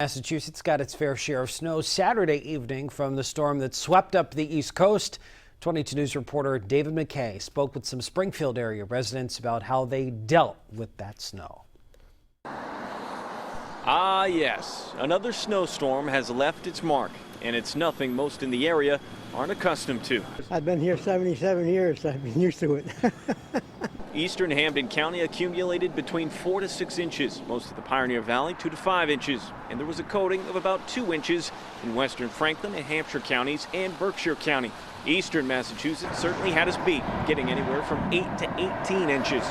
Massachusetts got its fair share of snow Saturday evening from the storm that swept up the East Coast. 22 News reporter David McKay spoke with some Springfield area residents about how they dealt with that snow. Ah, yes, another snowstorm has left its mark, and it's nothing most in the area aren't accustomed to. I've been here 77 years. I've been used to it. Eastern Hampden County accumulated between 4 to 6 inches, most of the Pioneer Valley 2 to 5 inches, and there was a coating of about 2 inches in western Franklin and Hampshire counties and Berkshire County. Eastern Massachusetts certainly had us beat, getting anywhere from 8 to 18 inches.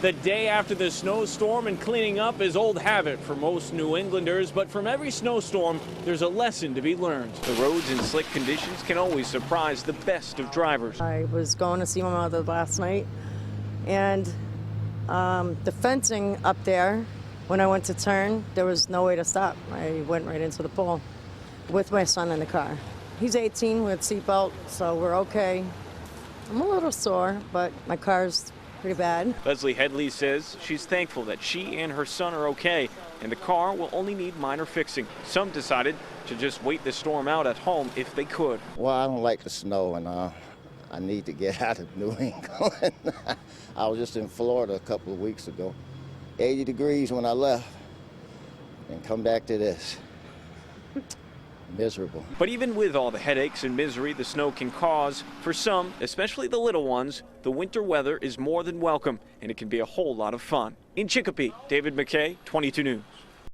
The day after the snowstorm, and cleaning up is old habit for most New Englanders, but from every snowstorm, there's a lesson to be learned. The roads in slick conditions can always surprise the best of drivers. I was going to see my mother last night, and the fencing up there, when I went to turn, there was no way to stop. I went right into the pole with my son in the car. He's 18 with seatbelt, so we're okay. I'm a little sore, but my car's pretty bad. Leslie Headley says she's thankful that she and her son are okay, and the car will only need minor fixing. Some decided to just wait the storm out at home if they could. Well, I don't like the snow, and I need to get out of New England. I was just in Florida a couple of weeks ago. 80 degrees when I left, and come back to this. Miserable. But even with all the headaches and misery the snow can cause, for some, especially the little ones, the winter weather is more than welcome, and it can be a whole lot of fun. In Chicopee, David McKay, 22 News.